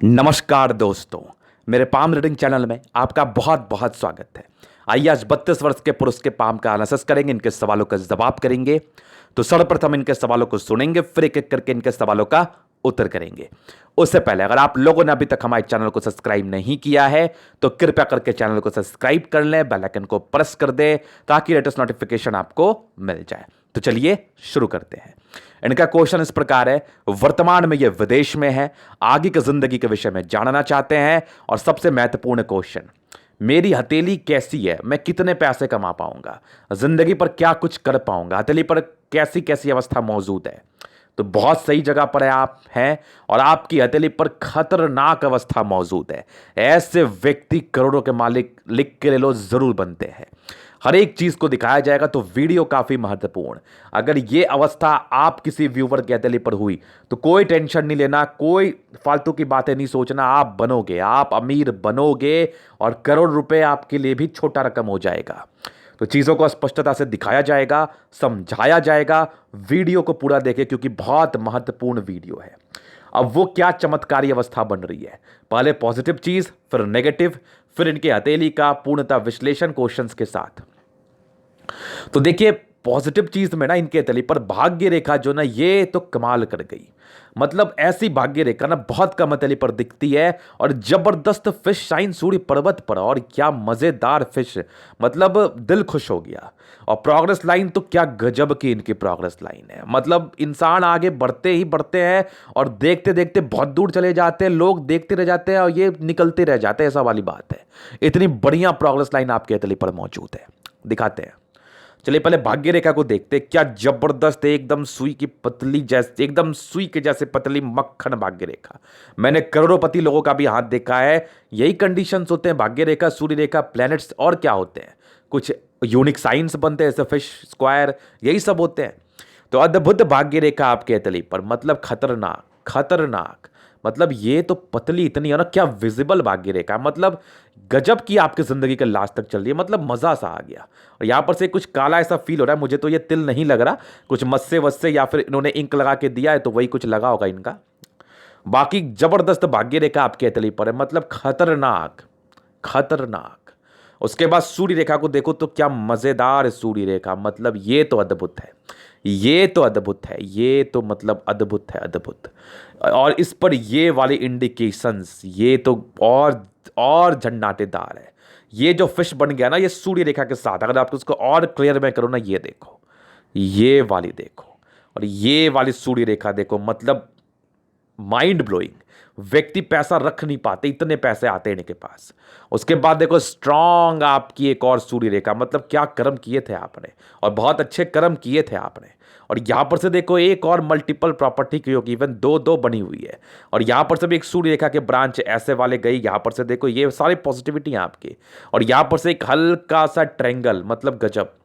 नमस्कार दोस्तों, मेरे पाम रीडिंग चैनल में आपका बहुत बहुत स्वागत है। आइए आज 32 वर्ष के पुरुष के पाम का एनालिसिस करेंगे, इनके सवालों का जवाब करेंगे। तो सर्वप्रथम इनके सवालों को सुनेंगे, फिर एक एक करके इनके सवालों का उत्तर करेंगे। उससे पहले अगर आप लोगों ने अभी तक हमारे चैनल को सब्सक्राइब नहीं किया है तो कृपया करके चैनल को सब्सक्राइब कर लें, बेल आइकन को प्रेस कर दें ताकि लेटेस्ट नोटिफिकेशन आपको मिल जाए। तो चलिए शुरू करते हैं। इनका क्वेश्चन इस प्रकार है, वर्तमान में ये विदेश में है, आगे की जिंदगी के विषय में जानना चाहते हैं और सबसे महत्वपूर्ण क्वेश्चन, मेरी हथेली कैसी है, मैं कितने पैसे कमा पाऊंगा, जिंदगी पर क्या कुछ कर पाऊंगा, हथेली पर कैसी कैसी अवस्था मौजूद है। तो बहुत सही जगह पर है आप हैं और आपकी हथेली पर खतरनाक अवस्था मौजूद है। ऐसे व्यक्ति करोड़ों के मालिक लिख के ले लो जरूर बनते हैं। हर एक चीज को दिखाया जाएगा तो वीडियो काफी महत्वपूर्ण। अगर ये अवस्था आप किसी व्यूवर के हथेली पर हुई तो कोई टेंशन नहीं लेना, कोई फालतू की बातें नहीं सोचना, आप बनोगे, आप अमीर बनोगे और करोड़ रुपए आपके लिए भी छोटा रकम हो जाएगा। तो चीज़ों को स्पष्टता से दिखाया जाएगा, समझाया जाएगा। वीडियो को पूरा देखें क्योंकि बहुत महत्वपूर्ण वीडियो है। अब वो क्या चमत्कारी अवस्था बन रही है, पहले पॉजिटिव चीज, फिर नेगेटिव, फिर इनके हथेली का पूर्णतः विश्लेषण क्वेश्चंस के साथ। तो देखिए पॉजिटिव चीज में ना इनके हथेली पर भाग्य रेखा जो ना ये तो कमाल कर गई। मतलब ऐसी भाग्य रेखा ना बहुत कम हथेली पर दिखती है और जबरदस्त फिश साइन सूर्य पर्वत पर, और क्या मजेदार फिश, मतलब दिल खुश हो गया। और प्रोग्रेस लाइन तो क्या गजब की इनकी प्रोग्रेस लाइन है। मतलब इंसान आगे बढ़ते ही बढ़ते हैं और देखते देखते बहुत दूर चले जाते हैं, लोग देखते रह जाते हैं और ये निकलते रह जाते हैं, ऐसा वाली बात है। इतनी बढ़िया प्रोग्रेस लाइन आपके हथेली पर मौजूद है, दिखाते हैं। चलिए पहले भाग्य रेखा को देखते हैं, क्या जबरदस्त है, एकदम सुई की पतली जैसे, एकदम सुई के जैसे पतली मक्खन भाग्य रेखा। मैंने करोड़पति लोगों का भी हाथ देखा है। यही कंडीशंस होते हैं, भाग्य रेखा, सूर्य रेखा, प्लैनेट्स, और क्या होते हैं, कुछ यूनिक साइंस बनते हैं जैसे फिश स्क्वायर, यही सब होते हैं। तो अद्भुत भाग्य रेखा आपके हथेली पर, मतलब खतरनाक खतरनाक। मतलब ये तो पतली इतनी है ना, क्या विजिबल भाग्य रेखा, मतलब गजब की आपकी जिंदगी के लास्ट तक चल रही है। मतलब मजा सा आ गया। और यहां पर से कुछ काला ऐसा फील हो रहा है मुझे, तो ये तिल नहीं लग रहा, कुछ मस्से वस्से या फिर इन्होंने इंक लगा के दिया है तो वही कुछ लगा होगा इनका। बाकी जबरदस्त भाग्य रेखा आपके हथेली पर है, मतलब खतरनाक खतरनाक। उसके बाद सूर्य रेखा को देखो तो क्या मजेदार सूर्य रेखा, मतलब ये तो अद्भुत है, ये तो अद्भुत है, ये तो मतलब अद्भुत है, अद्भुत। और इस पर ये वाले इंडिकेशंस, ये तो और झंडाटेदार है। ये जो फिश बन गया ना ये सूर्य रेखा के साथ, अगर आप उसको और क्लियर में करो ना, ये देखो, ये वाली देखो और ये वाली सूर्य रेखा देखो, मतलब माइंड ब्लोइंग। व्यक्ति पैसा रख नहीं पाते, इतने पैसे आते हैं इनके पास। उसके बाद देखो स्ट्रांग आपकी एक और सूर्य रेखा, मतलब क्या कर्म किए थे आपने, और बहुत अच्छे कर्म किए थे आपने। और यहां पर से देखो एक और मल्टीपल प्रॉपर्टी की होगी, इवन दो दो बनी हुई है। और यहां पर से भी एक सूर्य रेखा के ब्रांच ऐसे वाले गई, यहां पर से देखो ये सारी पॉजिटिविटी है आपकी। और यहां पर से एक हल्का सा ट्रायंगल, मतलब गजब।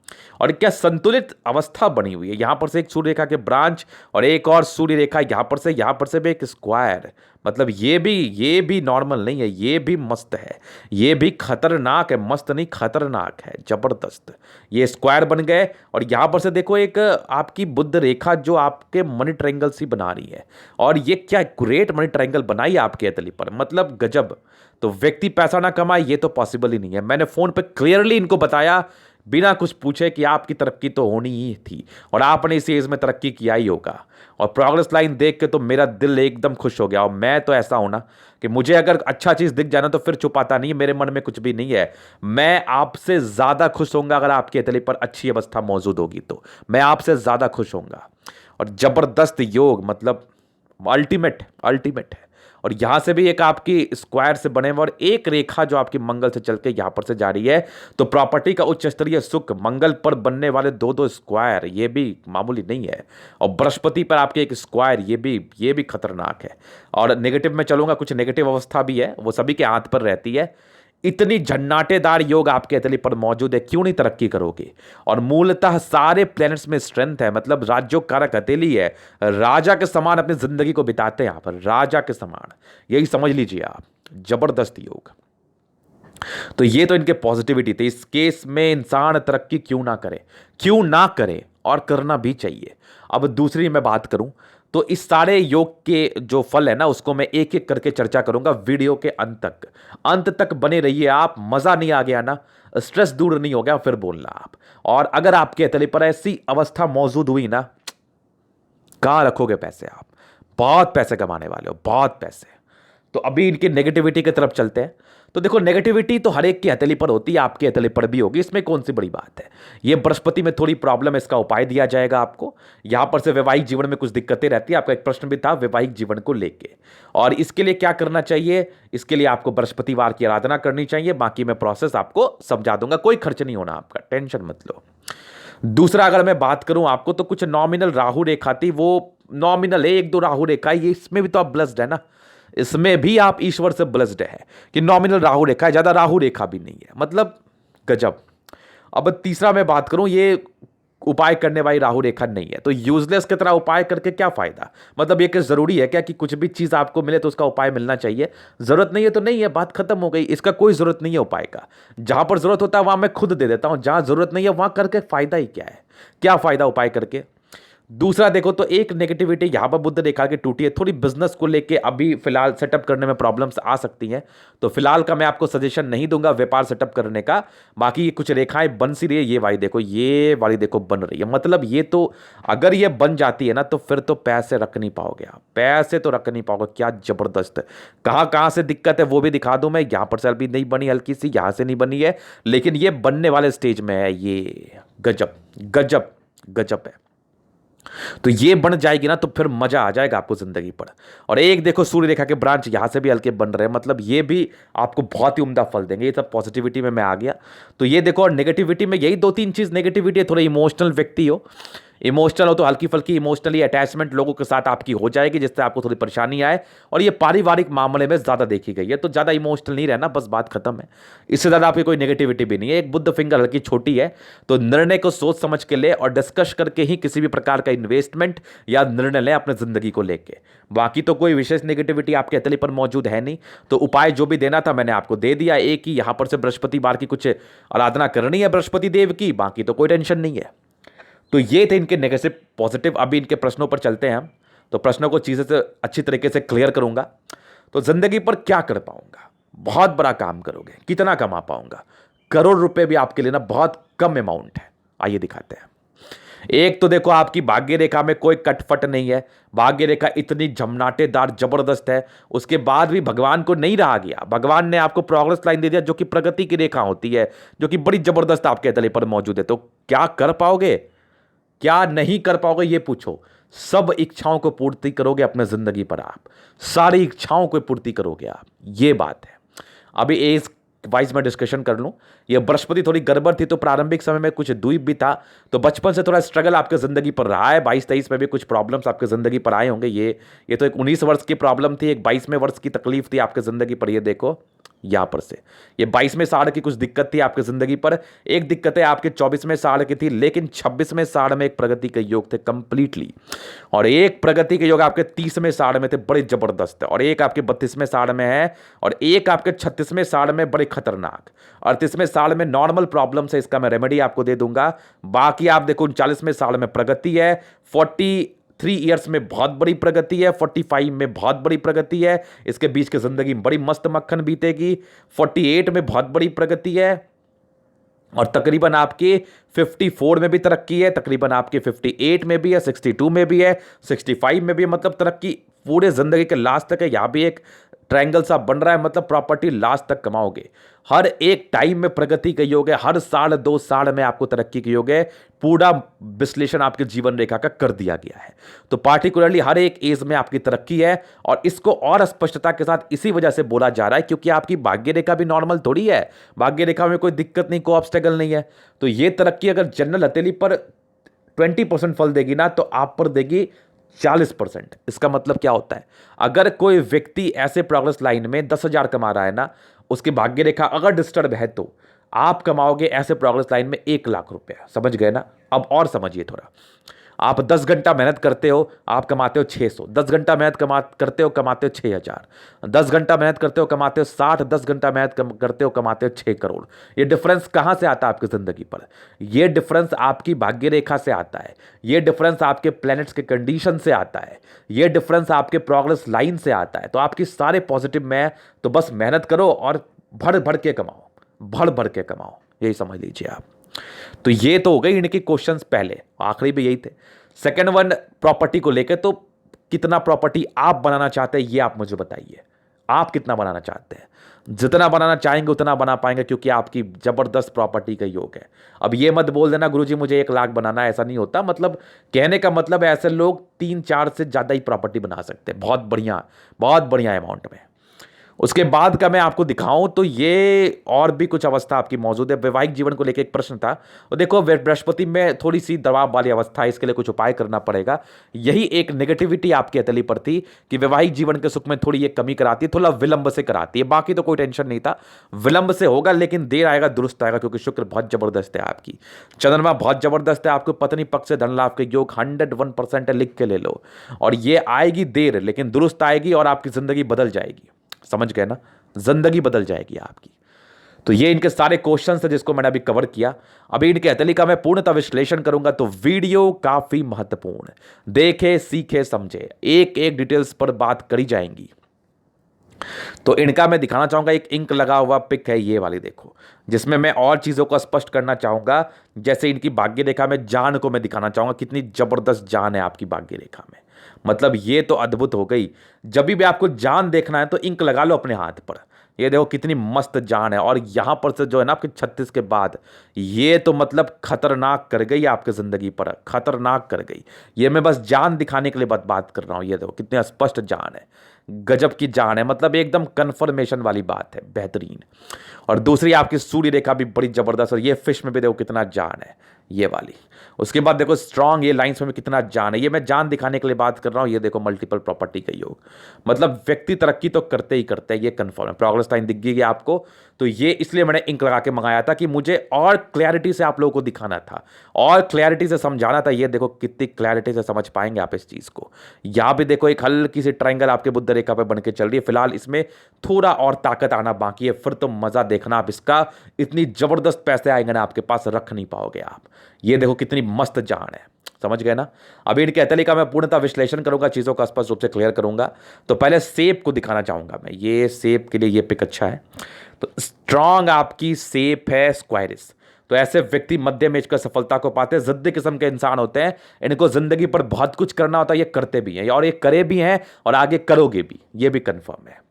और क्या संतुलित अवस्था बनी हुई है, यहां पर से एक सूर्य रेखा के ब्रांच और एक और सूर्य रेखा, यहां पर से भी एक स्क्वायर। मतलब ये भी नॉर्मल नहीं है, ये भी मस्त है, ये भी खतरनाक है, मस्त नहीं खतरनाक है, जबरदस्त। ये स्क्वायर बन गए और यहां पर से देखो एक आपकी बुद्ध रेखा जो आपके मनी ट्रायंगल सी बना रही है। और ये क्या ग्रेट मनी ट्रायंगल बनाई आपके हथेली पर, मतलब गजब। तो व्यक्ति पैसा ना कमाए ये तो पॉसिबल ही नहीं है। मैंने फोन पे क्लियरली इनको बताया बिना कुछ पूछे कि आपकी तरक्की तो होनी ही थी और आपने इस एज में तरक्की किया ही होगा। और प्रोग्रेस लाइन देख के तो मेरा दिल एकदम खुश हो गया। और मैं तो ऐसा हूं ना कि मुझे अगर अच्छा चीज दिख जाए ना तो फिर छुपाता नहीं, मेरे मन में कुछ भी नहीं है। मैं आपसे ज्यादा खुश होऊंगा अगर आपके हथेली पर अच्छी अवस्था मौजूद होगी, तो मैं आपसे ज्यादा खुश होऊंगा। और जबरदस्त योग, मतलब अल्टीमेट अल्टीमेट है। और यहां से भी एक आपकी स्क्वायर से बने हुए और एक रेखा जो आपकी मंगल से चल के यहां पर से जा रही है। तो प्रॉपर्टी का उच्च स्तरीय सुख, मंगल पर बनने वाले दो दो स्क्वायर, ये भी मामूली नहीं है। और बृहस्पति पर आपके एक स्क्वायर, ये भी खतरनाक है। और नेगेटिव में चलूंगा, कुछ नेगेटिव अवस्था भी है, वो सभी के हाथ पर रहती है। इतनी झन्नाटेदार योग आपके हथेली पर मौजूद है, क्यों नहीं तरक्की करोगे। और मूलतः सारे प्लैनेट्स में स्ट्रेंथ है, मतलब राज्यों कारक हथेली है। राजा के समान अपनी जिंदगी को बिताते हैं यहां पर, राजा के समान, यही समझ लीजिए आप। जबरदस्त योग। तो ये तो इनके पॉजिटिविटी थे। इस केस में इंसान तरक्की क्यों ना करे, क्यों ना करे, और करना भी चाहिए। अब दूसरी मैं बात करूं तो इस सारे योग के जो फल है ना उसको मैं एक एक करके चर्चा करूंगा वीडियो के अंत तक बने रहिए आप। मजा नहीं आ गया ना, स्ट्रेस दूर नहीं हो गया, फिर बोलना आप। और अगर आपके तले पर ऐसी अवस्था मौजूद हुई ना, कहां रखोगे पैसे आप? बहुत पैसे कमाने वाले हो, बहुत पैसे। तो अभी इनकी नेगेटिविटी की तरफ चलते हैं। तो देखो, नेगेटिविटी तो हर एक की हथेली पर होती है, आपके हथेली पर भी होगी, इसमें कौन सी बड़ी बात है। ये बृहस्पति में थोड़ी प्रॉब्लम है, इसका उपाय दिया जाएगा आपको। यहां पर से वैवाहिक जीवन में कुछ दिक्कतें रहती है। आपका एक प्रश्न भी था वैवाहिक जीवन को लेके, और इसके लिए क्या करना चाहिए। इसके लिए आपको बृहस्पतिवार की आराधना करनी चाहिए। बाकी मैं प्रोसेस आपको समझा दूंगा, कोई खर्च नहीं होना आपका, टेंशन मत लो। दूसरा, अगर मैं बात करूं आपको, तो कुछ नॉमिनल राहु रेखा थी, वो नॉमिनल है, एक दो राहु रेखा, ये इसमें भी तो आप ब्लेस्ड है ना, इसमें भी आप ईश्वर से ब्लेस्ड है कि नॉमिनल राहु रेखा है, ज्यादा राहु रेखा भी नहीं है, मतलब गजब। अब तीसरा मैं बात करूं, ये उपाय करने वाली राहु रेखा नहीं है, तो यूजलेस की तरह उपाय करके क्या फायदा। मतलब ये कि जरूरी है क्या कि कुछ भी चीज आपको मिले तो उसका उपाय मिलना चाहिए। जरूरत नहीं है तो नहीं है, बात खत्म हो गई। इसका कोई जरूरत नहीं है उपाय का। जहां पर जरूरत होता है वहां मैं खुद दे देता हूं, जहां जरूरत नहीं है वहां करके फायदा ही क्या है, क्या फायदा उपाय करके। दूसरा देखो, तो एक नेगेटिविटी यहां पर बुध रेखा की टूटी है, थोड़ी बिजनेस को लेके अभी फिलहाल सेटअप करने में प्रॉब्लम्स आ सकती हैं, तो फिलहाल का मैं आपको सजेशन नहीं दूंगा व्यापार सेटअप करने का। बाकी कुछ रेखाएं बन सी रही है, ये वाली देखो, ये वाली देखो बन रही है, मतलब ये तो अगर ये बन जाती है ना तो फिर तो पैसे रख नहीं पाओगे आप, पैसे तो रख नहीं पाओगे। क्या जबरदस्त, कहां कहां से दिक्कत है वो भी दिखा दूं मैं। यहां पर से अभी नहीं बनी, हल्की सी यहां से नहीं बनी है, लेकिन ये बनने वाले स्टेज में है। ये गजब गजब गजब है। तो ये बन जाएगी ना तो फिर मजा आ जाएगा आपको जिंदगी पर। और एक देखो, सूर्य रेखा के ब्रांच यहां से भी हल्के बन रहे हैं, मतलब ये भी आपको बहुत ही उम्दा फल देंगे। ये सब पॉजिटिविटी में मैं आ गया। तो ये देखो, और नेगेटिविटी में यही दो तीन चीज नेगेटिविटी है। थोड़ा इमोशनल व्यक्ति हो, इमोशनल हो तो हल्की फल्की इमोशनली अटैचमेंट लोगों के साथ आपकी हो जाएगी, जिससे आपको थोड़ी परेशानी आए। और ये पारिवारिक मामले में ज्यादा देखी गई है, तो ज्यादा इमोशनल नहीं रहना, बस बात खत्म है। इससे ज्यादा आपकी कोई नेगेटिविटी भी नहीं है। एक बुद्ध फिंगर हल्की छोटी है, तो निर्णय को सोच समझ के ले और डिस्कस करके ही किसी भी प्रकार का इन्वेस्टमेंट या निर्णय लें अपने जिंदगी को लेके। बाकी तो कोई विशेष नेगेटिविटी आपके हथेली पर मौजूद है नहीं। तो उपाय जो भी देना था मैंने आपको दे दिया। एक ही यहां पर से बृहस्पतिवार की कुछ आराधना करनी है बृहस्पति देव की, बाकी तो कोई टेंशन नहीं है। तो ये थे इनके नेगेटिव पॉजिटिव। अभी इनके प्रश्नों पर चलते हैं हम। तो प्रश्नों को चीजें से अच्छी तरीके से क्लियर करूंगा। तो जिंदगी पर क्या कर पाऊंगा, बहुत बड़ा काम करोगे, कितना कमा पाऊंगा, करोड़ रुपए भी आपके लिए ना बहुत कम अमाउंट है। आइए दिखाते हैं। एक तो देखो, आपकी भाग्य रेखा में कोई कटफट नहीं है। भाग्य रेखा इतनी झमनाटेदार जबरदस्त है, उसके बाद भी भगवान को नहीं रहा गया। भगवान ने आपको प्रोग्रेस लाइन दे दिया, जो कि प्रगति की रेखा होती है, जो कि बड़ी जबरदस्त आपके तले पर मौजूद है। तो क्या कर पाओगे, क्या नहीं कर पाओगे, ये पूछो। सब इच्छाओं को पूर्ति करोगे अपने जिंदगी पर, आप सारी इच्छाओं को पूर्ति करोगे आप, ये बात है। अभी एज वाइज में डिस्कशन कर लूं। ये बृहस्पति थोड़ी गड़बड़ थी, तो प्रारंभिक समय में कुछ द्वीप भी था, तो बचपन से थोड़ा स्ट्रगल आपके जिंदगी पर रहा है। 22-23 में भी कुछ प्रॉब्लम्स आपके जिंदगी पर आए होंगे। ये तो एक 19 वर्ष की प्रॉब्लम थी, एक 22वें वर्ष की तकलीफ थी आपके जिंदगी पर। ये देखो यहां पर से ये 22वें साढ़ की कुछ दिक्कत थी आपकी जिंदगी पर। एक दिक्कत है आपके 24वें साढ़ की थी, लेकिन 26वें साढ़ में एक प्रगति के योग थे कंप्लीटली, और एक प्रगति के योग आपके 30वें साढ़ में थे, बड़े जबरदस्त है। और एक आपके 32वें साढ़ में है, और एक आपके 36वें साढ़ में बड़े खतरनाक। 38वें साढ़ में नॉर्मल प्रॉब्लम है, इसका मैं रेमेडी आपको दे दूंगा। बाकी आप देखो 39वें साढ़ में प्रगति है, 43 ईयर्स में बहुत बड़ी प्रगति है, 45 में बहुत बड़ी प्रगति है, इसके बीच की जिंदगी बड़ी मस्त मक्खन बीतेगी। 48 में बहुत बड़ी प्रगति है, और तकरीबन आपके 54 में भी तरक्की है, तकरीबन आपके 58 में भी है, 62 में भी है, 65 में भी है, मतलब तरक्की पूरे जिंदगी के लास्ट तक है। यहां भी एक ट्रायंगल सा बन रहा है, मतलब प्रॉपर्टी लास्ट तक कमाओगे। हर एक टाइम में प्रगति का योग है, हर साल 2 साल में आपको तरक्की का योग है। पूरा विश्लेषण आपके जीवन रेखा का कर दिया गया है। तो पार्टिकुलरली हर एक एज में आपकी तरक्की है, और इसको और स्पष्टता के साथ इसी वजह से बोला जा रहा है क्योंकि आपकी भाग्य रेखा भी नॉर्मल थोड़ी है। भाग्य रेखा में कोई दिक्कत नहीं, कोई ऑब्स्टेकल नहीं है। तो ये तरक्की अगर जनरल हथेली पर 20% फल देगी ना, तो आप पर देगी 40%। इसका मतलब क्या होता है, अगर कोई व्यक्ति ऐसे प्रोग्रेस लाइन में 10,000 कमा रहा है ना, उसकी भाग्य रेखा अगर डिस्टर्ब है, तो आप कमाओगे ऐसे प्रोग्रेस लाइन में 1 लाख रुपया। समझ गए ना। अब और समझिए थोड़ा। आप 10 घंटा मेहनत करते हो, आप कमाते हो 600। 10 घंटा मेहनत करते हो, कमाते हो 6000। 10 घंटा मेहनत करते हो, कमाते हो 60। 10 घंटा मेहनत करते हो, कमाते हो 6 करोड़। ये डिफरेंस कहां से आता है आपकी जिंदगी पर? ये डिफरेंस आपकी भाग्य रेखा से आता है। ये डिफरेंस आपके प्लैनेट्स के कंडीशन से आता है। ये डिफरेंस आपके प्रोग्रेस लाइन से आता है। तो आपकी सारे पॉजिटिव में तो बस मेहनत करो और भर भर के कमाओ, भर भर के कमाओ, यही समझ लीजिए आप। तो ये तो हो गई इनके क्वेश्चंस पहले, आखिरी भी यही थे। सेकंड वन, प्रॉपर्टी को लेकर, तो कितना प्रॉपर्टी आप बनाना चाहते हैं ये आप मुझे बताइए। आप कितना बनाना चाहते हैं? जितना बनाना चाहेंगे उतना बना पाएंगे, क्योंकि आपकी जबरदस्त प्रॉपर्टी का योग है। अब ये मत बोल देना गुरुजी मुझे 1 लाख बनाना है, ऐसा नहीं होता। मतलब कहने का मतलब है ऐसे लोग 3-4 से ज्यादा ही प्रॉपर्टी बना सकते हैं, बहुत बढ़िया अमाउंट में। उसके बाद का मैं आपको दिखाऊं तो ये और भी कुछ अवस्था आपकी मौजूद है। वैवाहिक जीवन को लेकर एक प्रश्न था, और देखो बृहस्पति में थोड़ी सी दबाव वाली अवस्था है, इसके लिए कुछ उपाय करना पड़ेगा। यही एक नेगेटिविटी आपकी हथेली पर थी कि वैवाहिक जीवन के सुख में थोड़ी ये कमी कराती है, थोड़ा विलंब से कराती है। बाकी तो कोई टेंशन नहीं था, विलंब से होगा लेकिन देर आएगा दुरुस्त आएगा, क्योंकि शुक्र बहुत जबरदस्त है आपकी, चंद्रमा बहुत जबरदस्त है आपको, पत्नी पक्ष से धन लाभ के योग 101% है, लिख के ले लो। और ये आएगी देर लेकिन दुरुस्त आएगी और आपकी जिंदगी बदल जाएगी। समझ गए ना? जिंदगी बदल जाएगी आपकी। तो ये इनके सारे क्वेश्चन थे जिसको मैंने अभी कवर किया। अभी इनके हथेली का मैं पूर्णतः विश्लेषण करूंगा, तो वीडियो काफी महत्वपूर्ण, देखे सीखे समझे, एक एक डिटेल्स पर बात करी जाएंगी। तो इनका मैं दिखाना चाहूंगा, एक इंक लगा हुआ पिक है ये वाली, देखो, जिसमें मैं और चीजों को स्पष्ट करना चाहूंगा। जैसे इनकी भाग्य रेखा में जान को मैं दिखाना चाहूंगा, कितनी जबरदस्त जान है आपकी भाग्य रेखा में। मतलब ये तो अद्भुत हो गई। जब भी आपको जान देखना है तो इंक लगा लो अपने हाथ पर। ये देखो कितनी मस्त जान है, और यहां पर से जो है ना आपके 36 के बाद, ये तो मतलब खतरनाक कर गई आपकी जिंदगी पर, खतरनाक कर गई। ये मैं बस जान दिखाने के लिए बात कर रहा हूं। ये देखो कितने स्पष्ट जान है, गजब की जान है, मतलब एकदम कंफर्मेशन वाली बात है, बेहतरीन। और दूसरी आपकी सूर्य रेखा भी बड़ी जबरदस्त, और ये फिश में भी देखो कितना जान है, ये वाली। उसके बाद देखो स्ट्रांग, ये लाइंस में भी कितना जान है। ये मैं जान दिखाने के लिए बात कर रहा हूं। ये देखो मल्टीपल प्रॉपर्टी का योग, मतलब व्यक्ति तरक्की तो करते ही करते हैं, ये कंफर्म है। प्रोग्रेस लाइन दिख गई आपको, तो ये इसलिए मैंने इंक लगा के मंगाया था कि मुझे और क्लैरिटी से आप लोगों को दिखाना था, और क्लैरिटी से समझाना था। ये देखो कितनी क्लैरिटी से समझ पाएंगे आप इस चीज को। यहां भी देखो एक हल्की सी ट्रायंगल आपके बुध रेखा पे बन के चल रही है। फिलहाल इसमें थोड़ा और ताकत आना बाकी है, फिर तो मजा देखना आप इसका। इतनी जबरदस्त पैसे आएंगे ना आपके पास, रख नहीं पाओगे आप। ये देखो कितनी मस्त जान है, समझ गए ना? अभी इनके हथेली का मैं पूर्णतः विश्लेषण करूंगा, चीजों का स्पष्ट रूप से क्लियर करूंगा। तो पहले सेप को दिखाना चाहूंगा मैं। ये सेप के लिए ये पिक अच्छा है। तो स्ट्रांग आपकी सेप है स्क्वायरिस। तो ऐसे व्यक्ति मध्यम एज का सफलता को पाते हैं, जिद्दी किस्म के इंसान होते हैं। इनको जिंदगी पर बहुत कुछ करना होता है, ये करते भी हैं, और ये करे भी हैं, और आगे करोगे भी, ये भी कंफर्म है।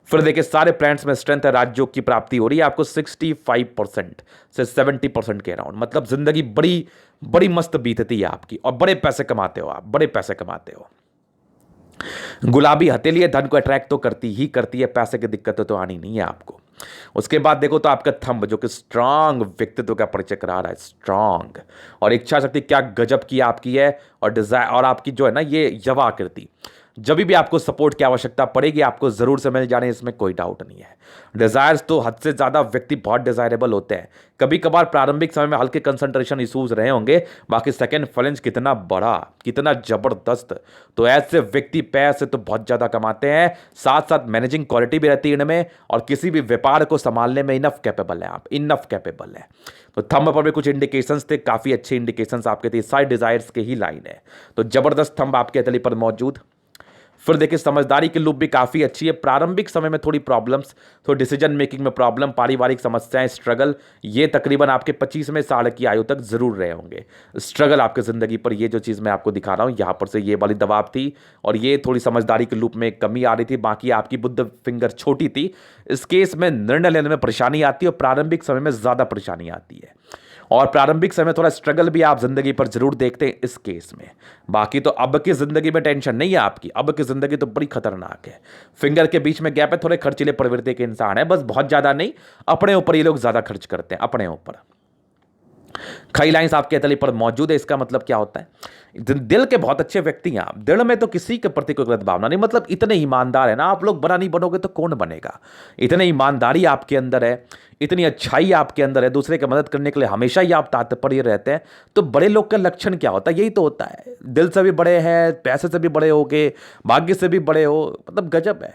फिर देखिए सारे प्लैनेट्स में स्ट्रेंथ है, राजयोग की प्राप्ति हो रही है आपको 65% से 70% के अराउंड। मतलब जिंदगी बड़ी बड़ी मस्त बीतती है आपकी, और बड़े पैसे कमाते हो आप, बड़े पैसे कमाते हो। गुलाबी हथेली धन को अट्रैक्ट तो करती ही करती है, पैसे की दिक्कत तो आनी नहीं है आपको। उसके बाद देखो तो आपका थंब, जो कि स्ट्रांग व्यक्तित्व का परिचय करा रहा है, स्ट्रांग। और इच्छा शक्ति क्या गजब की आपकी है, और डिजायर, और आपकी जो है ना ये यवा आकृति, जब भी आपको सपोर्ट की आवश्यकता पड़ेगी आपको जरूर से मिल जाने, इसमें कोई डाउट नहीं है। डिजायर्स तो हद से ज्यादा व्यक्ति बहुत डिजायरेबल होते हैं। कभी कभार प्रारंभिक समय में हल्के कंसंट्रेशन इश्यूज रहे होंगे, बाकी सेकंड फ्लेंज कितना बड़ा, कितना जबरदस्त। तो ऐसे व्यक्ति पैसे तो बहुत ज्यादा कमाते हैं, साथ साथ मैनेजिंग क्वालिटी भी रहती है इनमें, और किसी भी व्यापार को संभालने में इनफ कैपेबल है आप, इनफ कैपेबल है। तो थंब पर भी कुछ इंडिकेशंस थे, काफी अच्छे इंडिकेशंस आपके थे, साइड डिजायर्स के ही लाइन है। तो जबरदस्त थंब आपके हथेली पर मौजूद। फिर देखिए समझदारी की लूप भी काफी अच्छी है। प्रारंभिक समय में थोड़ी प्रॉब्लम्स, तो डिसीजन मेकिंग में प्रॉब्लम, पारिवारिक समस्याएं, स्ट्रगल, ये तकरीबन आपके 25वें साल की आयु तक जरूर रहे होंगे स्ट्रगल आपकी जिंदगी पर। ये जो चीज मैं आपको दिखा रहा हूं, यहां पर से ये वाली दबाव थी, और ये थोड़ी समझदारी के लूप में कमी आ रही थी। बाकी आपकी बुद्ध फिंगर छोटी थी। इस केस में निर्णय लेने में परेशानी आती है, और प्रारंभिक समय में ज्यादा परेशानी आती है, और प्रारंभिक समय थोड़ा स्ट्रगल भी आप जिंदगी पर जरूर देखते हैं इस केस में। बाकी तो अब की जिंदगी में टेंशन नहीं है आपकी, अब की जिंदगी तो बड़ी खतरनाक है। फिंगर के बीच में गैप है, थोड़े खर्चीले प्रवृत्ति के इंसान है, बस बहुत ज्यादा नहीं, अपने ऊपर ये लोग ज्यादा खर्च करते हैं, अपने ऊपर। कई लाइंस आपके तली पर मौजूद है। इसका मतलब क्या होता है? दिल के बहुत अच्छे व्यक्ति हैं आप, दिल में तो किसी के प्रति कोई गलत भावना नहीं, मतलब इतने ईमानदार है ना आप लोग। बड़ा नहीं बनोगे तो कौन बनेगा? इतने ईमानदारी आपके अंदर है, इतनी अच्छाई आपके अंदर है, दूसरे की मदद करने के लिए हमेशा ही आप तात्पर्य रहते हैं। तो बड़े लोग का लक्षण क्या होता है? यही तो होता है, दिल से भी बड़े हैं, पैसे से भी बड़े हो गए, भाग्य से भी बड़े हो, मतलब गजब है।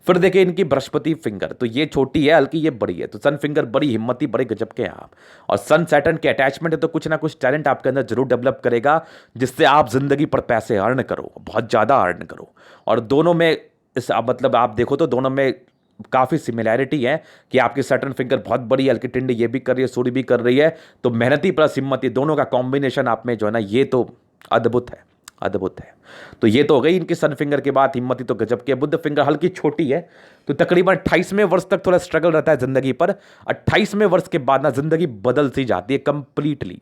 फिर देखिए इनकी बृहस्पति फिंगर, तो ये छोटी है हल्की, ये बड़ी है। तो सन फिंगर बड़ी हिम्मती, बड़े गजब के हैं आप। और सन सैटर्न के अटैचमेंट है तो कुछ ना कुछ टैलेंट आपके अंदर जरूर डेवलप करेगा, जिससे आप जिंदगी पर पैसे अर्न करो, बहुत ज्यादा अर्न करो। और दोनों में इस मतलब आप देखो तो दोनों में काफी सिमिलैरिटी है कि आपकी सैटर्न फिंगर बहुत बड़ी है, हल्की टिंड ये भी कर रही है, सूर्य भी कर रही है। तो मेहनती प्लस हिम्मती दोनों का कॉम्बिनेशन आप में जो है ना, ये तो अद्भुत है, अद्भुत है। तो ये तो हो गई इनकी सन फिंगर के बाद हिम्मती, तो गजब की है। बुध फिंगर हल्की छोटी है, तो तकरीबन 28वें वर्ष तक थोड़ा स्ट्रगल रहता है जिंदगी पर। 28वें वर्ष के बाद ना जिंदगी बदल सी जाती है कंप्लीटली,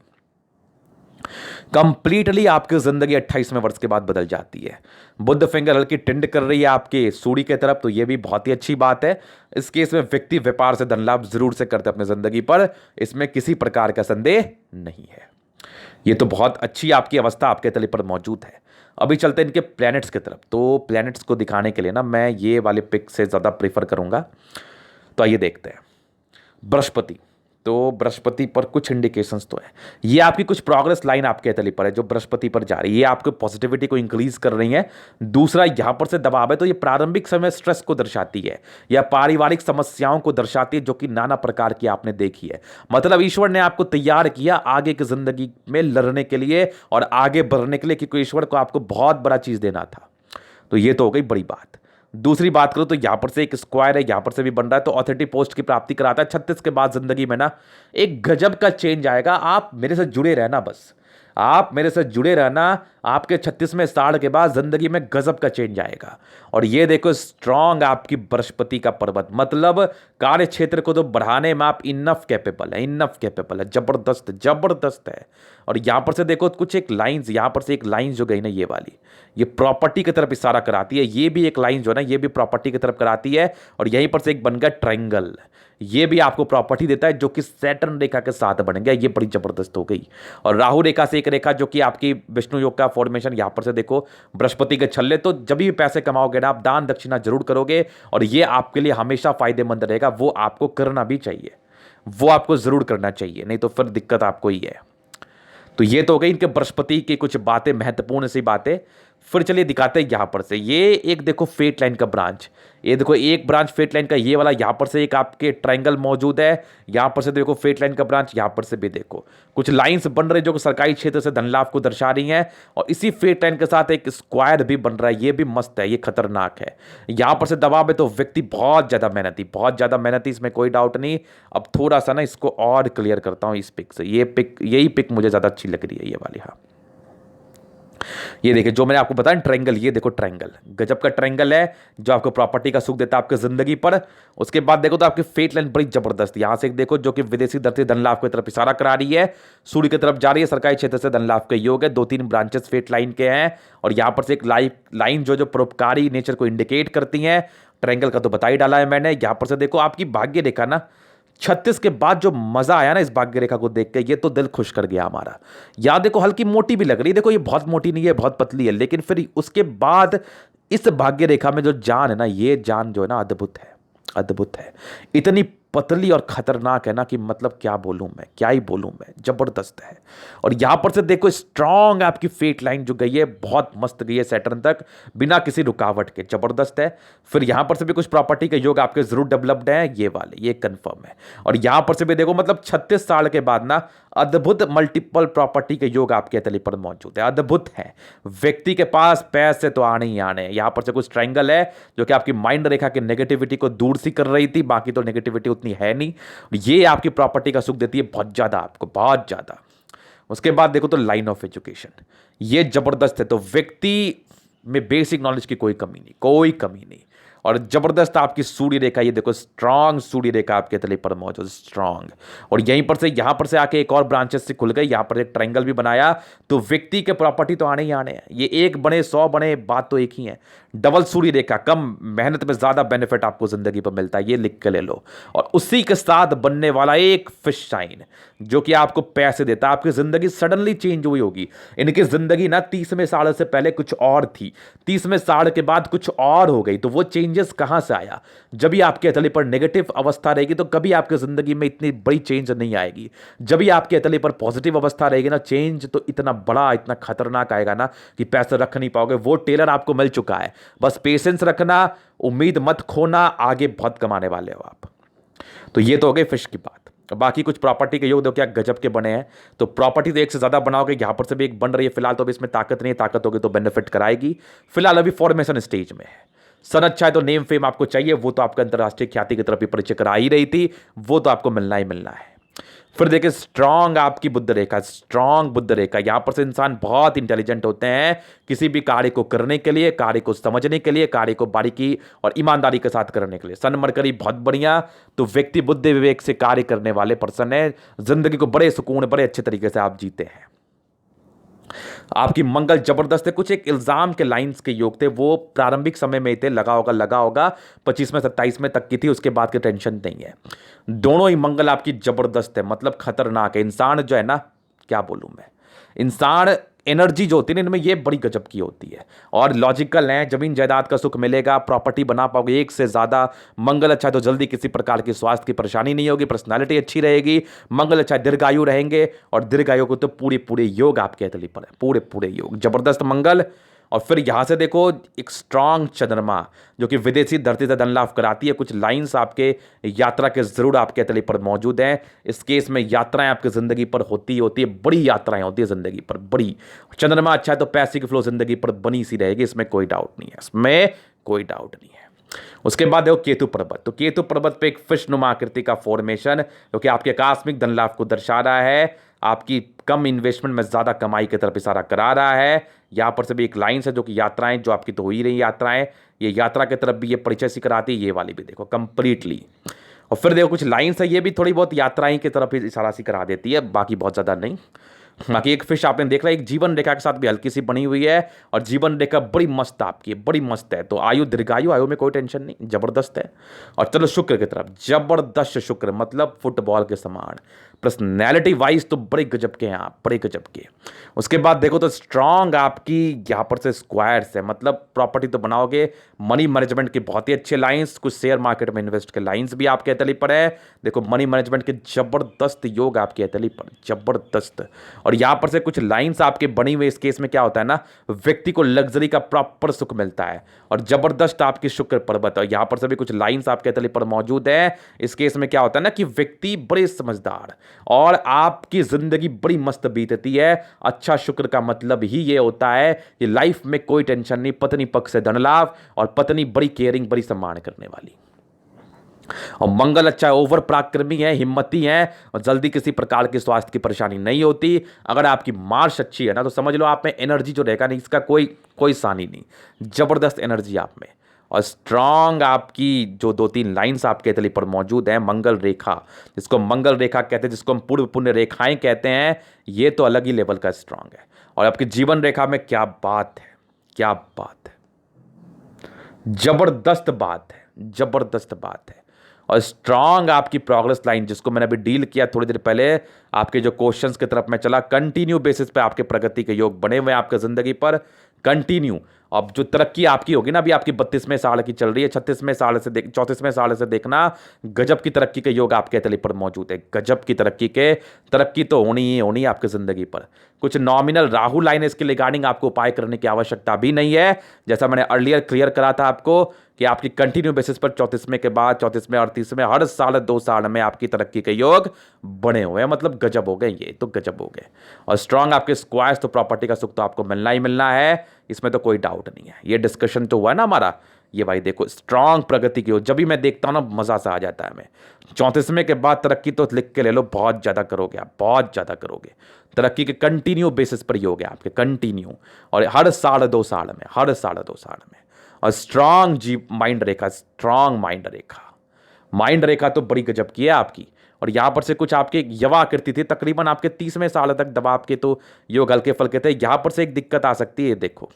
कंप्लीटली आपकी जिंदगी 28वें वर्ष के बाद बदल जाती है। बुध फिंगर हल्की टिंड कर रही है आपके सूर्य की तरफ, तो ये भी बहुत ही अच्छी बात है। इस केस में व्यक्ति व्यापार से धन लाभ जरूर से करते अपनी जिंदगी पर, इसमें किसी प्रकार का संदेह नहीं है। ये तो बहुत अच्छी आपकी अवस्था आपके तले पर मौजूद है। अभी चलते हैं इनके प्लैनेट्स की तरफ। तो प्लैनेट्स को दिखाने के लिए ना मैं ये वाले पिक से ज़्यादा प्रेफर करूंगा। तो आइए देखते हैं बृहस्पति। तो बृहस्पति पर कुछ इंडिकेशंस तो है, ये आपकी कुछ प्रोग्रेस लाइन आपके तले पर है जो बृहस्पति पर जा रही है, ये आपको पॉजिटिविटी को इंक्रीज कर रही है। दूसरा यहां पर से दबाव है, तो ये प्रारंभिक समय स्ट्रेस को दर्शाती है या पारिवारिक समस्याओं को दर्शाती है, जो कि नाना प्रकार की आपने देखी है। मतलब ईश्वर ने आपको तैयार किया आगे की जिंदगी में लड़ने के लिए और आगे बढ़ने के लिए, क्योंकि ईश्वर को आपको बहुत बड़ा चीज देना था। तो ये तो हो गई बड़ी बात। दूसरी बात करो तो यहां पर से एक स्क्वायर है, यहां पर से भी बन रहा है, तो ऑथोरिटी पोस्ट की प्राप्ति कराता है। 36 के बाद जिंदगी में ना एक गजब का चेंज आएगा। आप मेरे से जुड़े रहना, बस आप मेरे से जुड़े रहना। आपके 36वें साल के बाद जिंदगी में गजब का चेंज आएगा। और ये देखो स्ट्रांग आपकी बृहस्पति का पर्वत, मतलब कार्य क्षेत्र को तो बढ़ाने में आप इनफ कैपेबल है, इनफ कैपेबल है, जबरदस्त जबरदस्त है। और यहां पर से देखो कुछ एक लाइंस, यहां पर से एक लाइन जो गई ना ये वाली, ये प्रॉपर्टी की तरफ इशारा कराती है। ये भी एक लाइन जो है ना, ये भी प्रॉपर्टी की तरफ कराती है। और यहीं पर से एक बन गया ट्रायंगल, ये भी आपको प्रॉपर्टी देता है, जो कि सैटर्न रेखा के साथ बन गया। ये बड़ी जबरदस्त हो गई। और राहु रेखा से एक रेखा जो कि आपकी विष्णु योग का फॉर्मेशन, यहां पर से देखो बृहस्पति के छल्ले। तो जब भी पैसे कमाओगे ना आप दान दक्षिणा जरूर करोगे, और ये आपके लिए हमेशा फायदेमंद रहेगा। वो आपको करना भी चाहिए, वो आपको जरूर करना चाहिए, नहीं तो फिर दिक्कत आपको ही है। तो ये तो हो गई इनके बृहस्पति की कुछ बातें, महत्वपूर्ण सी बातें। फिर चलिए दिखाते हैं यहां पर से, ये एक देखो फेट लाइन का ब्रांच, ये देखो एक ब्रांच फेट लाइन का ये वाला, यहां पर से एक आपके ट्रायंगल मौजूद है। यहां पर से देखो फेट लाइन का ब्रांच, यहां पर से भी देखो कुछ लाइंस बन रही जो कि सरकारी क्षेत्र से धन लाभ को दर्शा रही हैं। और इसी फेट लाइन के साथ एक स्क्वायर भी बन रहा है, ये भी मस्त है, ये खतरनाक है। यहां पर से दबाव है, तो व्यक्ति बहुत ज्यादा मेहनती, बहुत ज्यादा मेहनती, इसमें कोई डाउट नहीं। अब थोड़ा सा ना इसको और क्लियर करता हूं इस पिक से। ये पिक, यही पिक मुझे ज्यादा अच्छी लग रही है, ये वाली। हाँ ये देखिए जो मैंने आपको बताया ट्रायंगल, ये देखो ट्रायंगल गजब का ट्रायंगल है, जो आपको प्रॉपर्टी का सुख देता है आपकी जिंदगी पर। उसके बाद देखो तो आपकी फेट लाइन बड़ी जबरदस्त, यहां से देखो जो कि विदेशी दर से धन लाभ की तरफ इशारा करा रही है, सूर्य की तरफ जा रही है, सरकारी क्षेत्र से धन लाभ का योग है। 2-3 ब्रांचेस फेट लाइन के हैं। और यहां पर से एक लाइन जो परोपकारी नेचर को इंडिकेट करती है। ट्रायंगल का तो बता ही डाला है मैंने। यहां पर से देखो आपकी भाग्य रेखा ना 36 के बाद जो मजा आया ना इस भाग्य रेखा को देख के, ये तो दिल खुश कर गया हमारा। याद देखो हल्की मोटी भी लग रही है, देखो ये बहुत मोटी नहीं है, बहुत पतली है, लेकिन फिर उसके बाद इस भाग्य रेखा में जो जान है ना, ये जान जो है ना अद्भुत है, अद्भुत है। इतनी पतली और खतरनाक है ना कि मतलब क्या बोलूं मैं, क्या ही बोलूं मैं, जबरदस्त है। और यहां पर से देखो स्ट्रांग आपकी फेट लाइन जो गई है, बहुत मस्त गई है सैटर्न तक बिना किसी रुकावट के, जबरदस्त है। फिर यहां पर से भी कुछ प्रॉपर्टी के योग आपके जरूर डेवलप्ड है, ये वाले, ये कंफर्म है। और यहां पर से भी देखो मतलब 36 साल के बाद ना अद्भुत मल्टीपल प्रॉपर्टी के योग आपके तले पर मौजूद है, अद्भुत है। व्यक्ति के पास पैसे तो आने ही आने। यहां पर से कुछ ट्रायंगल है जो कि आपकी माइंड रेखा की नेगेटिविटी को दूर सी कर रही थी, बाकी तो नेगेटिविटी उतनी है नहीं। ये आपकी प्रॉपर्टी का सुख देती है बहुत ज्यादा आपको, बहुत ज्यादा। उसके बाद देखो तो लाइन ऑफ एजुकेशन, ये जबरदस्त है। तो व्यक्ति में बेसिक नॉलेज की कोई कमी नहीं, कोई कमी नहीं। और जबरदस्त आपकी सूर्य रेखा, ये देखो स्ट्रांग सूर्य रेखा आपके तले पर मौजूद, स्ट्रांग। और यहीं पर से यहां पर से आके एक और ब्रांचेस से खुल गए, यहां पर एक ट्रायंगल भी बनाया। तो व्यक्ति के प्रॉपर्टी तो आने ही आने हैं, ये एक बने 100 बने, बात तो एक ही है। डबल सूर्य रेखा, कम मेहनत में ज्यादा बेनिफिट आपको जिंदगी पर मिलता है, ये लिख के ले लो। और उसी के साथ बनने वाला एक फिश साइन जो कि आपको पैसे देता है, आपकी जिंदगी सडनली चेंज हुई होगी। इनकी जिंदगी ना 30वें साल से पहले कुछ और थी, 30वें साल के बाद कुछ और हो गई। तो वो चेंजेस कहां से आया? जब भी आपके तले पर नेगेटिव अवस्था रहेगी तो कभी आपकी जिंदगी में इतनी बड़ी चेंज नहीं आएगी। जब भी आपके तले पर पॉजिटिव अवस्था रहेगी ना, चेंज तो इतना बड़ा, इतना खतरनाक आएगा ना कि पैसे रख नहीं पाओगे। वो टेलर आपको मिल चुका है, बस पेशेंस रखना, उम्मीद मत खोना, आगे बहुत कमाने वाले हो आप। तो ये तो हो गई फिश की बात। बाकी कुछ प्रॉपर्टी के योग देखो क्या गजब के बने हैं। तो प्रॉपर्टी तो एक से ज्यादा बनाओगे, यहां पर से भी एक बन रही है फिलहाल। तो अभी इसमें ताकत नहीं है, ताकत होगी तो बेनिफिट कराएगी। फिलहाल अभी फॉर्मेशन स्टेज में है। सन अच्छा है तो नेम फेम आपको चाहिए, वो तो आपको अंतरराष्ट्रीय ख्याति की तरफ ही परिचय करा ही रही थी, वो तो आपको मिलना ही मिलना है। फिर देखिए स्ट्रांग आपकी बुद्ध रेखा, स्ट्रांग बुद्ध रेखा। यहां पर से इंसान बहुत इंटेलिजेंट होते हैं किसी भी कार्य को करने के लिए, कार्य को समझने के लिए, कार्य को बारीकी और ईमानदारी के साथ करने के लिए। सन मरकरी बहुत बढ़िया। तो व्यक्ति बुद्धि विवेक से कार्य करने वाले पर्सन है, जिंदगी को बड़े सुकून, बड़े अच्छे तरीके से आप जीते हैं। आपकी मंगल जबरदस्त है। कुछ एक इल्जाम के लाइंस के योग थे, वो प्रारंभिक समय में थे, लगा होगा 25 में 27 में तक की थी, उसके बाद की टेंशन नहीं है। दोनों ही मंगल आपकी जबरदस्त है, मतलब खतरनाक है। इंसान जो है ना, क्या बोलूं मैं, इंसान एनर्जी जो होती है ना इनमें, ये बड़ी गजब की होती है। और लॉजिकल है, जमीन जायदाद का सुख मिलेगा, प्रॉपर्टी बना पाओगे एक से ज्यादा। मंगल अच्छा है तो जल्दी किसी प्रकार की स्वास्थ्य की परेशानी नहीं होगी, पर्सनालिटी अच्छी रहेगी। मंगल अच्छा है, दीर्घायु रहेंगे, और दीर्घायु को तो पूरे पूरे योग आपके तली पर है, पूरे पूरे योग, जबरदस्त मंगल। और फिर यहां से देखो एक स्ट्रांग चंद्रमा जो कि विदेशी धरती से धन लाभ कराती है। कुछ लाइंस आपके यात्रा के जरूर आपके तले पर मौजूद हैं। इस केस में यात्राएं आपकी जिंदगी पर होती है, बड़ी यात्राएं होती है जिंदगी पर, बड़ी। चंद्रमा अच्छा है तो पैसे की फ्लो जिंदगी पर बनी सी रहेगी, इसमें कोई डाउट नहीं है, इसमें कोई डाउट नहीं है। उसके बाद देखो केतु पर्वत। तो केतु पर्वत पे एक फिश नुमा आकृति का फॉर्मेशन जो कि आपके आकस्मिक धन लाभ को दर्शा रहा है, आपकी कम इन्वेस्टमेंट में ज्यादा कमाई की तरफ इशारा करा रहा है। यहां पर से भी एक लाइन है जो कि यात्राएं, जो आपकी तो हो ही रही यात्राएं, ये यात्रा की तरफ भी ये परिचय सी कराती है, ये वाली भी देखो कंप्लीटली। और फिर देखो कुछ लाइन्स है, ये भी थोड़ी बहुत यात्राएं की तरफ इशारा सी करा देती है, बाकी बहुत ज्यादा नहीं। बाकी एक फिश आपने देख रहा है, एक जीवन रेखा के साथ भी हल्की सी बनी हुई है, और जीवन रेखा बड़ी मस्त आपकी, बड़ी मस्त है। तो आयु दीर्घायु, आयु में कोई टेंशन नहीं, जबरदस्त है। और चलो शुक्र की तरफ, जबरदस्त शुक्र, मतलब फुटबॉल के समान। पर्सनैलिटी वाइज तो बड़े गजब के हैं आप, बड़े गजब के। उसके बाद देखो तो स्ट्रांग आपकी यहां पर से स्क्वायर्स है, मतलब प्रॉपर्टी तो बनाओगे। मनी मैनेजमेंट के बहुत ही अच्छे लाइंस, कुछ शेयर मार्केट में इन्वेस्ट के लाइंस भी आपके तली पर है। देखो मनी मैनेजमेंट के जबरदस्त योग आपके तली पर, जबरदस्त। और यहां पर से कुछ लाइंस आपके बनी हुई, इस केस में क्या होता है ना, व्यक्ति को लग्जरी का प्रॉपर सुख मिलता है। और जबरदस्त आपकी शुक्र पर्वत, और यहां पर से भी कुछ लाइंस आपके तले पर मौजूद है। इस केस में क्या होता है ना कि व्यक्ति बड़े समझदार, और आपकी जिंदगी बड़ी मस्त बीतती है। अच्छा शुक्र का मतलब ही ये होता है कि लाइफ में कोई टेंशन नहीं, पत्नी पक्ष से धन लाभ, और पत्नी बड़ी केयरिंग, बड़ी सम्मान करने वाली। और मंगल अच्छा है, ओवर पराक्रमी है, हिम्मती है, और जल्दी किसी प्रकार की स्वास्थ्य की परेशानी नहीं होती। अगर आपकी मार्च अच्छी है ना तो समझ लो आप में एनर्जी जो रहेगा नहीं, इसका कोई सानी नहीं, जबरदस्त एनर्जी आप में। और स्ट्रांग आपकी जो 2-3 लाइंस आपके तली पर मौजूद है, मंगल रेखा, जिसको मंगल रेखा कहते हैं, जिसको हम पूर्व पुण्य रेखाएं कहते हैं, ये तो अलग ही लेवल का स्ट्रांग है। और आपकी जीवन रेखा में क्या बात है, क्या बात है, जबरदस्त बात है, जबरदस्त बात है। और स्ट्रांग आपकी प्रोग्रेस लाइन, जिसको मैंने अभी डील किया थोड़ी देर पहले, आपके जो क्वेश्चंस की तरफ मैं चला, कंटिन्यू बेसिस पे आपके प्रगति के योग बने हुए हैं आपके जिंदगी पर, कंटिन्यू। अब जो तरक्की आपकी होगी ना, अभी आपकी 32वें साल की चल रही है, 36वें साल से 34वें साल से देखना, गजब की तरक्की के योग आपके तले पर मौजूद है, गजब की तरक्की तो होनी ही होनी है आपकी जिंदगी पर। कुछ नॉमिनल राहु लाइन है, इसके रिगार्डिंग आपको उपाय करने की आवश्यकता भी नहीं है, जैसा मैंने अर्लियर क्लियर करा था आपको कि आपकी कंटिन्यू बेसिस पर 34वें के बाद 34वें और 30वें हर साल 2 साल में आपकी तरक्की के योग बने हुए हैं, मतलब गजब हो गए, ये तो गजब हो गए। और स्ट्रांग आपके स्क्वायर्स, तो प्रॉपर्टी का सुख तो आपको मिलना ही मिलना है, इसमें तो कोई डाउट नहीं है। ये डिस्कशन तो हुआ ना हमारा, ये भाई देखो स्ट्रांग प्रगति की हो, जब भी मैं देखता हूं ना मजा सा आ जाता है। मैं 34वें के बाद तरक्की तो लिख के ले लो, बहुत ज्यादा करोगे आप, बहुत ज्यादा करोगे। तरक्की के कंटिन्यू बेसिस पर ही हो गया आपके, कंटिन्यू, और हर साल 2 साल में, हर साल 2 साल में। और स्ट्रांग जी माइंड रेखा, स्ट्रांग माइंड रेखा तो बड़ी गजब की है आपकी। और यहां पर से कुछ आपके यवा आकृति थी, तकरीबन आपके 30वें साल तक दबाव के तो योग हल्के फुल्के थे। यहां पर से एक दिक्कत आ सकती है, देखो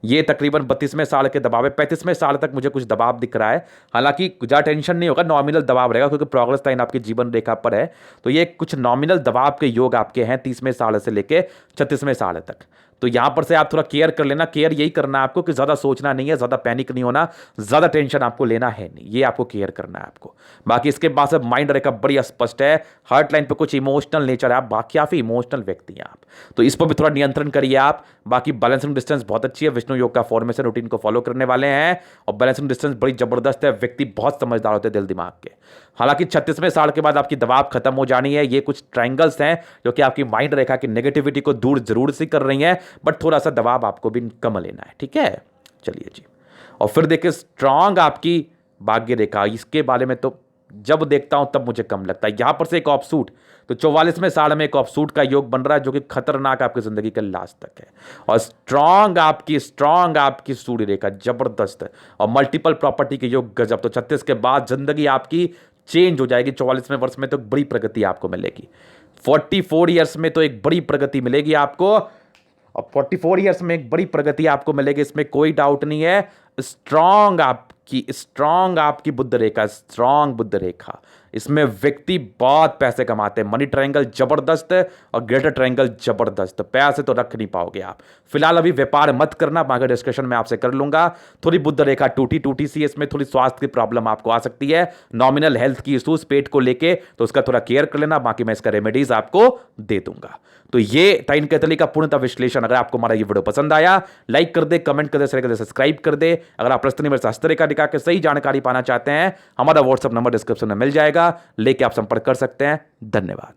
ये तकरीबन 32वें साल के दबाव है, 35वें साल तक मुझे कुछ दबाव दिख रहा है। हालांकि ज़्यादा टेंशन नहीं होगा, नॉमिनल दबाव रहेगा क्योंकि प्रोग्रेस लाइन आपकी जीवन रेखा पर है। तो ये कुछ नॉमिनल दबाव के योग आपके हैं 30वें साल से लेके 36वें साल तक। तो यहां पर से आप थोड़ा केयर कर लेना। केयर यही करना है आपको कि ज़्यादा सोचना नहीं है, ज़्यादा पैनिक नहीं होना, ज़्यादा टेंशन आपको लेना है नहीं, ये आपको केयर करना है आपको। बाकी इसके बाद से माइंड रेखा बड़ी स्पष्ट है। हार्ट लाइन पे कुछ इमोशनल नेचर है, आप बाकी काफ़ी इमोशनल व्यक्ति हैं आप, तो इस पर भी थोड़ा नियंत्रण करिए आप। बाकी बैलेंसिंग डिस्टेंस बहुत अच्छी है, विष्णु योग का फॉर्मेशन रूटीन को फॉलो करने वाले हैं और बैलेंसिंग डिस्टेंस बड़ी जबरदस्त है। व्यक्ति बहुत समझदार होते हैं दिल दिमाग के। हालांकि 36वें साल के बाद आपकी दबाव खत्म हो जानी है। ये कुछ ट्रायंगल्स हैं जो कि आपकी माइंड रेखा की नेगेटिविटी को दूर जरूर से कर रही हैं, बट थोड़ा सा दबाव आपको भी कम लेना है, ठीक है। चलिए जी, और फिर देखिए स्ट्रांग आपकी भाग्य रेखा, इसके बारे में तो जब देखता हूं तब मुझे कम लगता है। यहां पर से एक ऑफसूट, तो 44वें साल में एक ऑफसूट का योग बन रहा है जो कि खतरनाक आपकी जिंदगी के लास्ट तक है। और स्ट्रांग आपकी सूर्य रेखा जबरदस्त है और मल्टीपल प्रॉपर्टी के योग गजब। तो 36 के बाद जिंदगी आपकी चेंज हो जाएगी। 44वें वर्ष में तो बड़ी प्रगति आपको मिलेगी। 44 ईयर्स में तो एक बड़ी प्रगति मिलेगी आपको, और 44 ईयर्स में एक बड़ी प्रगति आपको मिलेगी, इसमें कोई डाउट नहीं है। स्ट्रांग आपकी बुध रेखा, स्ट्रांग बुध रेखा, इसमें व्यक्ति बहुत पैसे कमाते हैं। मनी ट्रायंगल जबरदस्त है और ग्रेटर ट्रायंगल जबरदस्त। पैसे तो रख नहीं पाओगे आप। फिलहाल अभी व्यापार मत करना, बाकी डिस्कशन में आपसे कर लूंगा। थोड़ी बुध रेखा टूटी सी, इसमें थोड़ी स्वास्थ्य की प्रॉब्लम आपको आ सकती है, नॉमिनल हेल्थ की इश्यूज पेट को लेके, तो उसका थोड़ा केयर कर लेना। बाकी मैं इसका रेमेडीज आपको दे दूंगा। तो ये था इनके तली का पूर्णतः विश्लेषण। अगर आपको हमारा ये वीडियो पसंद आया, लाइक कर दे, कमेंट कर दे, शेयर कर दे, सब्सक्राइब कर दे। अगर आप प्रश्न निवेश हस्तरेखा दिखा के सही जानकारी पाना चाहते हैं, हमारा व्हाट्सएप नंबर डिस्क्रिप्शन में मिल जाएगा, लेके आप संपर्क कर सकते हैं। धन्यवाद।